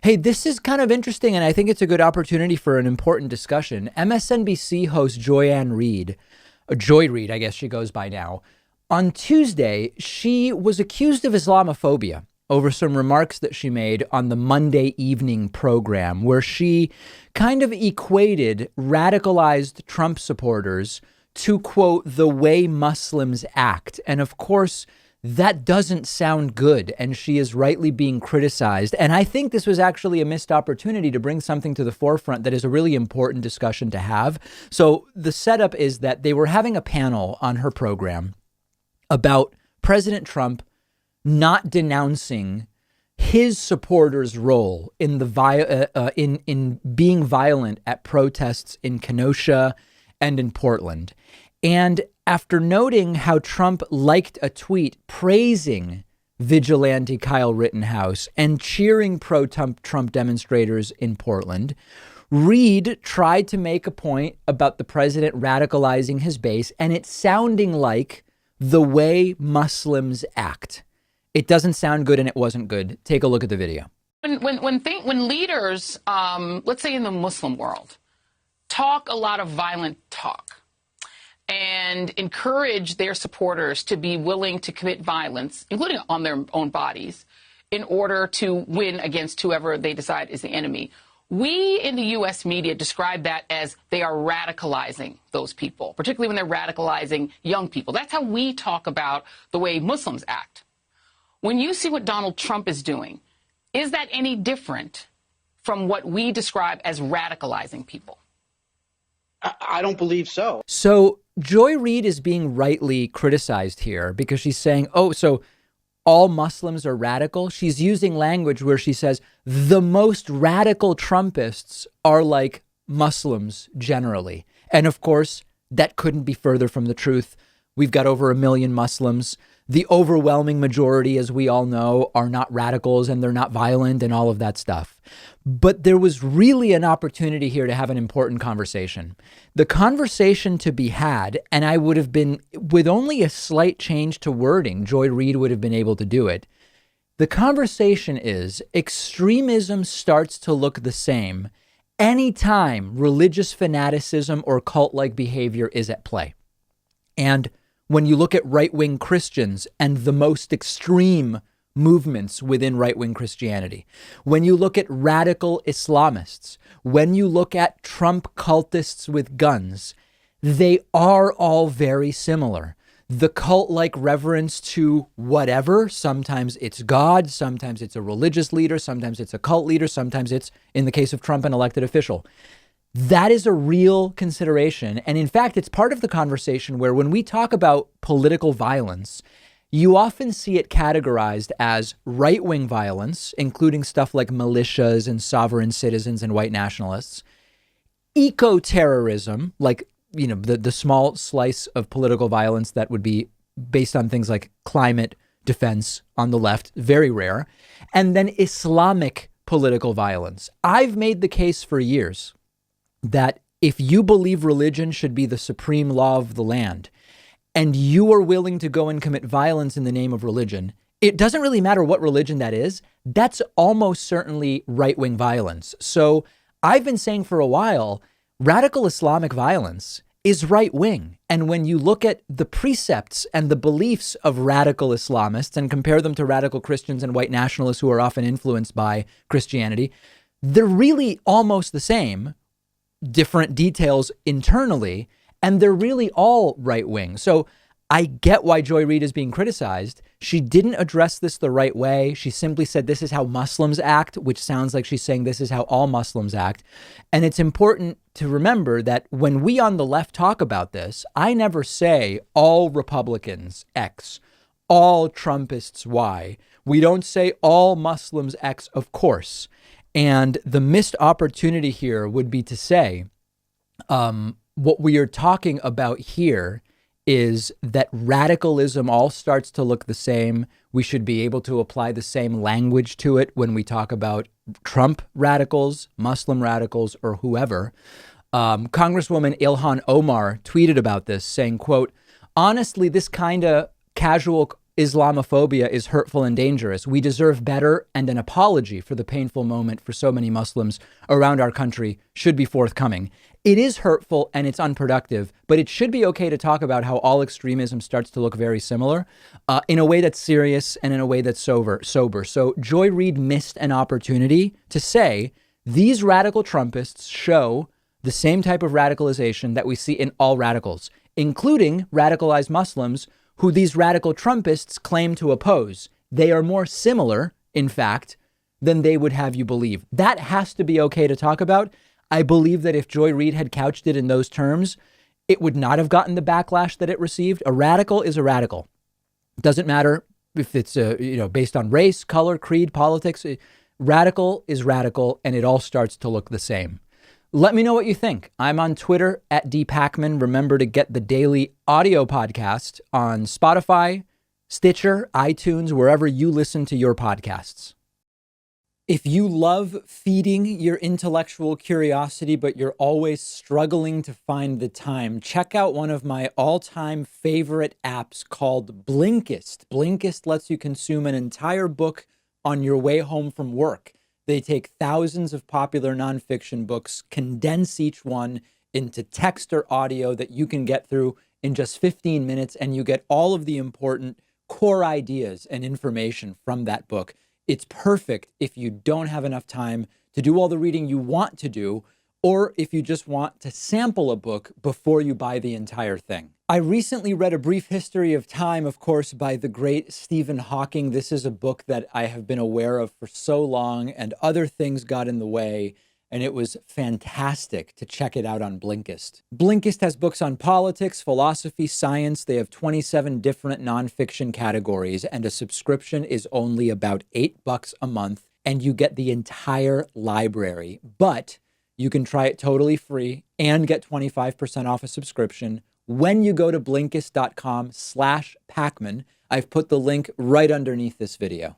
Hey, this is kind of interesting, and I think it's a good opportunity for an important discussion. MSNBC host Joy Ann Reid, Joy Reid, I guess she goes by now, on Tuesday, she was accused of Islamophobia over some remarks that she made on the Monday evening program, where she kind of equated radicalized Trump supporters to, quote, the way Muslims act. And of course, that doesn't sound good, and she is rightly being criticized. And I think this was actually a missed opportunity to bring something to the forefront that is a really important discussion to have. So the setup is that they were having a panel on her program about President Trump not denouncing his supporters' role in the in being violent at protests in Kenosha and in Portland. And after noting how Trump liked a tweet praising vigilante Kyle Rittenhouse and cheering pro-Trump demonstrators in Portland, Reid tried to make a point about the president radicalizing his base, and it's sounding like the way Muslims act. It doesn't sound good, and it wasn't good. Take a look at the video. When leaders, let's say in the Muslim world, talk a lot of violent talk and encourage their supporters to be willing to commit violence, including on their own bodies, in order to win against whoever they decide is the enemy. We in the U.S. media describe that as they are radicalizing those people, particularly when they're radicalizing young people. That's how we talk about the way Muslims act. When you see what Donald Trump is doing, is that any different from what we describe as radicalizing people? I don't believe so. So Joy Reid is being rightly criticized here because she's saying, oh, so all Muslims are radical. She's using language where she says the most radical Trumpists are like Muslims generally. And of course, that couldn't be further from the truth. We've got over 1 million Muslims. The overwhelming majority, as we all know, are not radicals and they're not violent and all of that stuff. But there was really an opportunity here to have an important conversation. The conversation to be had, and I would have been, with only a slight change to wording, Joy Reid would have been able to do it. The conversation is extremism starts to look the same anytime religious fanaticism or cult-like behavior is at play. And when you look at right-wing Christians and the most extreme movements within right-wing Christianity, when you look at radical Islamists, when you look at Trump cultists with guns, they are all very similar. The cult-like reverence to whatever, sometimes it's God, sometimes it's a religious leader, sometimes it's a cult leader, sometimes it's, in the case of Trump, an elected official. That is a real consideration. And in fact, it's part of the conversation where when we talk about political violence, you often see it categorized as right-wing violence, including stuff like militias and sovereign citizens and white nationalists, eco-terrorism, like, you know, the small slice of political violence that would be based on things like climate defense on the left, very rare, and then Islamic political violence. I've made the case for years that if you believe religion should be the supreme law of the land and you are willing to go and commit violence in the name of religion, it doesn't really matter what religion that is. That's almost certainly right-wing violence. So I've been saying for a while, radical Islamic violence is right-wing. And when you look at the precepts and the beliefs of radical Islamists and compare them to radical Christians and white nationalists who are often influenced by Christianity, they're really almost the same. Different details internally, and they're really all right wing. So I get why Joy Reid is being criticized. She didn't address this the right way. She simply said this is how Muslims act, which sounds like she's saying this is how all Muslims act. And it's important to remember that when we on the left talk about this, I never say all Republicans X, all Trumpists Y. We don't say all Muslims X, of course. And the missed opportunity here would be to say, what we are talking about here is that radicalism all starts to look the same. We should be able to apply the same language to it when we talk about Trump radicals, Muslim radicals, or whoever. Congresswoman Ilhan Omar tweeted about this saying, quote, honestly, this kind of casual Islamophobia is hurtful and dangerous. We deserve better, and an apology for the painful moment for so many Muslims around our country should be forthcoming. It is hurtful and it's unproductive, but it should be okay to talk about how all extremism starts to look very similar in a way that's serious and in a way that's sober. So Joy Reid missed an opportunity to say these radical Trumpists show the same type of radicalization that we see in all radicals, including radicalized Muslims who these radical Trumpists claim to oppose. They are more similar, in fact, than they would have you believe. That has to be okay to talk about. I believe that if Joy Reid had couched it in those terms, it would not have gotten the backlash that it received. A radical is a radical. It doesn't matter if it's based on race, color, creed, politics. Radical is radical, and it all starts to look the same. Let me know what you think. I'm on Twitter at @Pakman. Remember to get the daily audio podcast on Spotify, Stitcher, iTunes, wherever you listen to your podcasts. If you love feeding your intellectual curiosity, but you're always struggling to find the time, check out one of my all-time favorite apps called Blinkist. Blinkist lets you consume an entire book on your way home from work. They take thousands of popular nonfiction books, condense each one into text or audio that you can get through in just 15 minutes, and you get all of the important core ideas and information from that book. It's perfect if you don't have enough time to do all the reading you want to do, or if you just want to sample a book before you buy the entire thing. I recently read A Brief History of Time, of course, by the great Stephen Hawking. This is a book that I have been aware of for so long, and other things got in the way, and it was fantastic to check it out on Blinkist. Blinkist has books on politics, philosophy, science. They have 27 different nonfiction categories, and a subscription is only about $8 a month, and you get the entire library. But you can try it totally free and get 25% off a subscription when you go to Blinkist.com/Pakman. I've put the link right underneath this video.